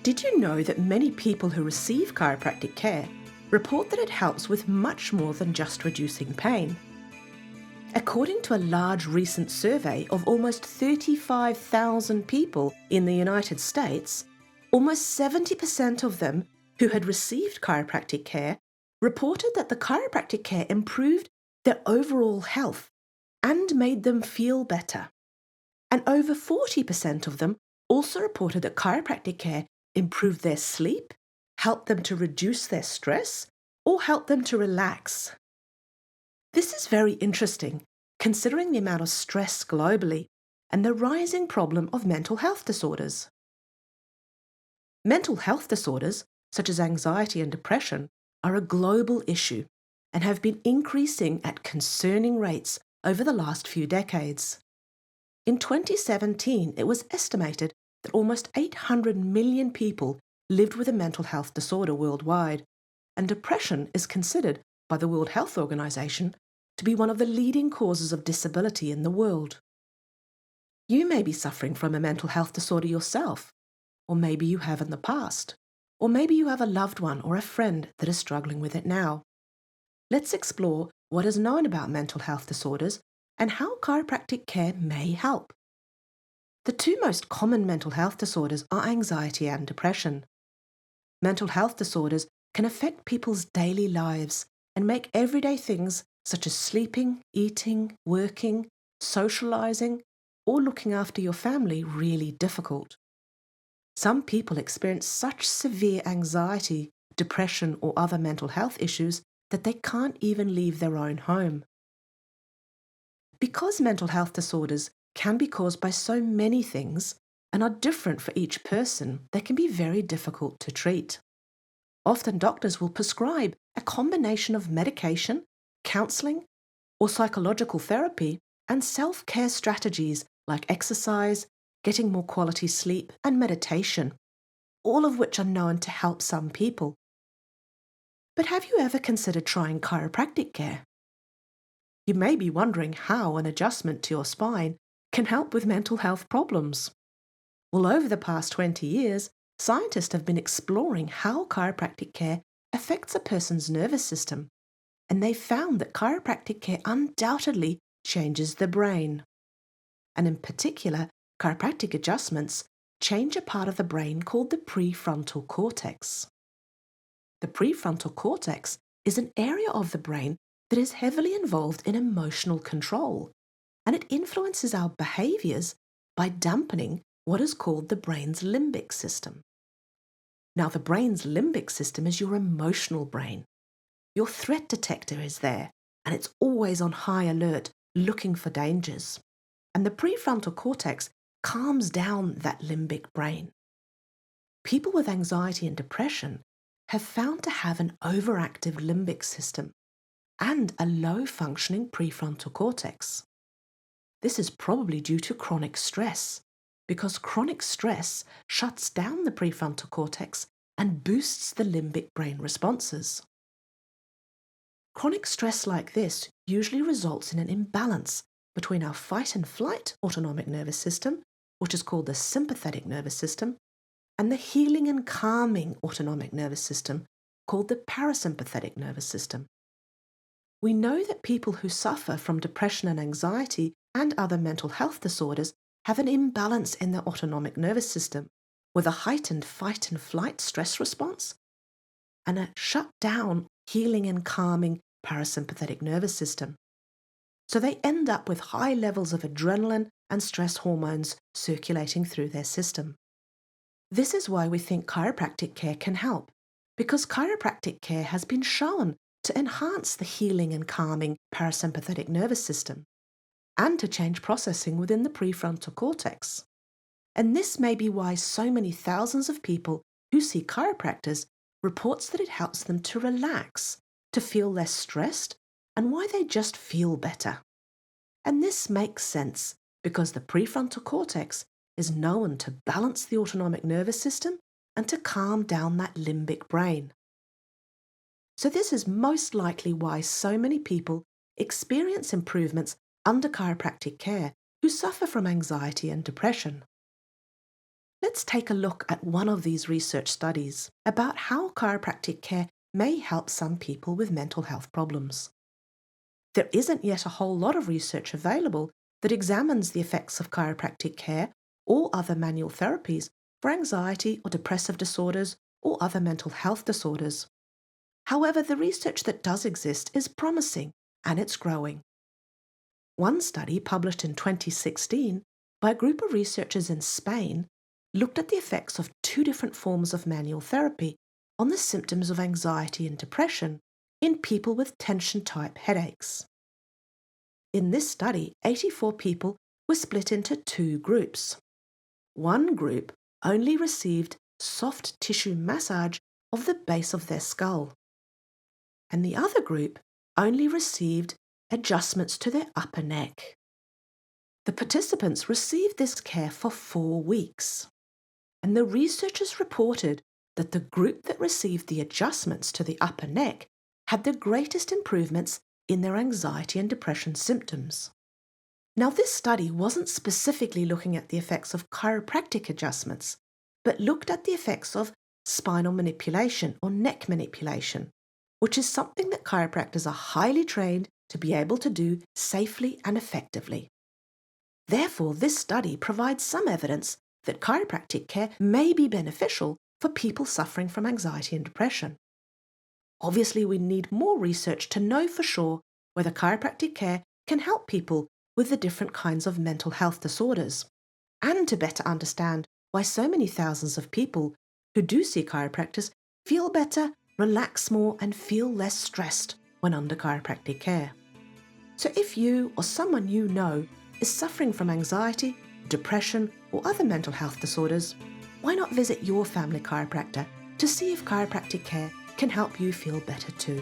Did you know that many people who receive chiropractic care report that it helps with much more than just reducing pain? According to a large recent survey of almost 35,000 people in the United States, almost 70% of them who had received chiropractic care reported that the chiropractic care improved their overall health and made them feel better. And over 40% of them also reported that chiropractic care improved their sleep, helped them to reduce their stress, or helped them to relax. This is very interesting, considering the amount of stress globally and the rising problem of mental health disorders. Mental health disorders, such as anxiety and depression, are a global issue and have been increasing at concerning rates over the last few decades. In 2017, it was estimated that almost 800 million people lived with a mental health disorder worldwide, and depression is considered by the World Health Organization to be one of the leading causes of disability in the world. You may be suffering from a mental health disorder yourself, or maybe you have in the past, or maybe you have a loved one or a friend that is struggling with it now. Let's explore what is known about mental health disorders and how chiropractic care may help. The two most common mental health disorders are anxiety and depression. Mental health disorders can affect people's daily lives and make everyday things such as sleeping, eating, working, socializing, or looking after your family really difficult. Some people experience such severe anxiety, depression, or other mental health issues that they can't even leave their own home. Because mental health disorders can be caused by so many things and are different for each person, they can be very difficult to treat. Often doctors will prescribe a combination of medication, counseling, or psychological therapy and self-care strategies like exercise, getting more quality sleep, and meditation, all of which are known to help some people. But have you ever considered trying chiropractic care? You may be wondering how an adjustment to your spine can help with mental health problems. Well, over the past 20 years, scientists have been exploring how chiropractic care affects a person's nervous system, and they found that chiropractic care undoubtedly changes the brain. And in particular, chiropractic adjustments change a part of the brain called the prefrontal cortex. The prefrontal cortex is an area of the brain that is heavily involved in emotional control, and it influences our behaviors by dampening what is called the brain's limbic system. Now, the brain's limbic system is your emotional brain. Your threat detector is there, and it's always on high alert, looking for dangers. And the prefrontal cortex calms down that limbic brain. People with anxiety and depression have found to have an overactive limbic system and a low-functioning prefrontal cortex. This is probably due to chronic stress, because chronic stress shuts down the prefrontal cortex and boosts the limbic brain responses. Chronic stress like this usually results in an imbalance between our fight and flight autonomic nervous system, which is called the sympathetic nervous system, and the healing and calming autonomic nervous system, called the parasympathetic nervous system. We know that people who suffer from depression and anxiety and other mental health disorders have an imbalance in their autonomic nervous system, with a heightened fight and flight stress response and a shut down healing and calming parasympathetic nervous system. So they end up with high levels of adrenaline and stress hormones circulating through their system. This is why we think chiropractic care can help, because chiropractic care has been shown to enhance the healing and calming parasympathetic nervous system and to change processing within the prefrontal cortex. And this may be why so many thousands of people who see chiropractors reports that it helps them to relax, to feel less stressed, and why they just feel better. And this makes sense because the prefrontal cortex is known to balance the autonomic nervous system and to calm down that limbic brain. So this is most likely why so many people experience improvements under chiropractic care who suffer from anxiety and depression. Let's take a look at one of these research studies about how chiropractic care may help some people with mental health problems. There isn't yet a whole lot of research available that examines the effects of chiropractic care or other manual therapies for anxiety or depressive disorders or other mental health disorders. However, the research that does exist is promising and it's growing. One study published in 2016 by a group of researchers in Spain looked at the effects of two different forms of manual therapy on the symptoms of anxiety and depression in people with tension-type headaches. In this study, 84 people were split into two groups. One group only received soft tissue massage of the base of their skull, and the other group only received adjustments to their upper neck. The participants received this care for 4 weeks, and the researchers reported that the group that received the adjustments to the upper neck had the greatest improvements in their anxiety and depression symptoms. Now, this study wasn't specifically looking at the effects of chiropractic adjustments, but looked at the effects of spinal manipulation or neck manipulation, which is something that chiropractors are highly trained to be able to do safely and effectively. Therefore, this study provides some evidence that chiropractic care may be beneficial for people suffering from anxiety and depression. Obviously, we need more research to know for sure whether chiropractic care can help people with the different kinds of mental health disorders, and to better understand why so many thousands of people who do see chiropractors feel better, relax more, and feel less stressed when under chiropractic care. So if you or someone you know is suffering from anxiety, depression, or other mental health disorders, why not visit your family chiropractor to see if chiropractic care can help you feel better too.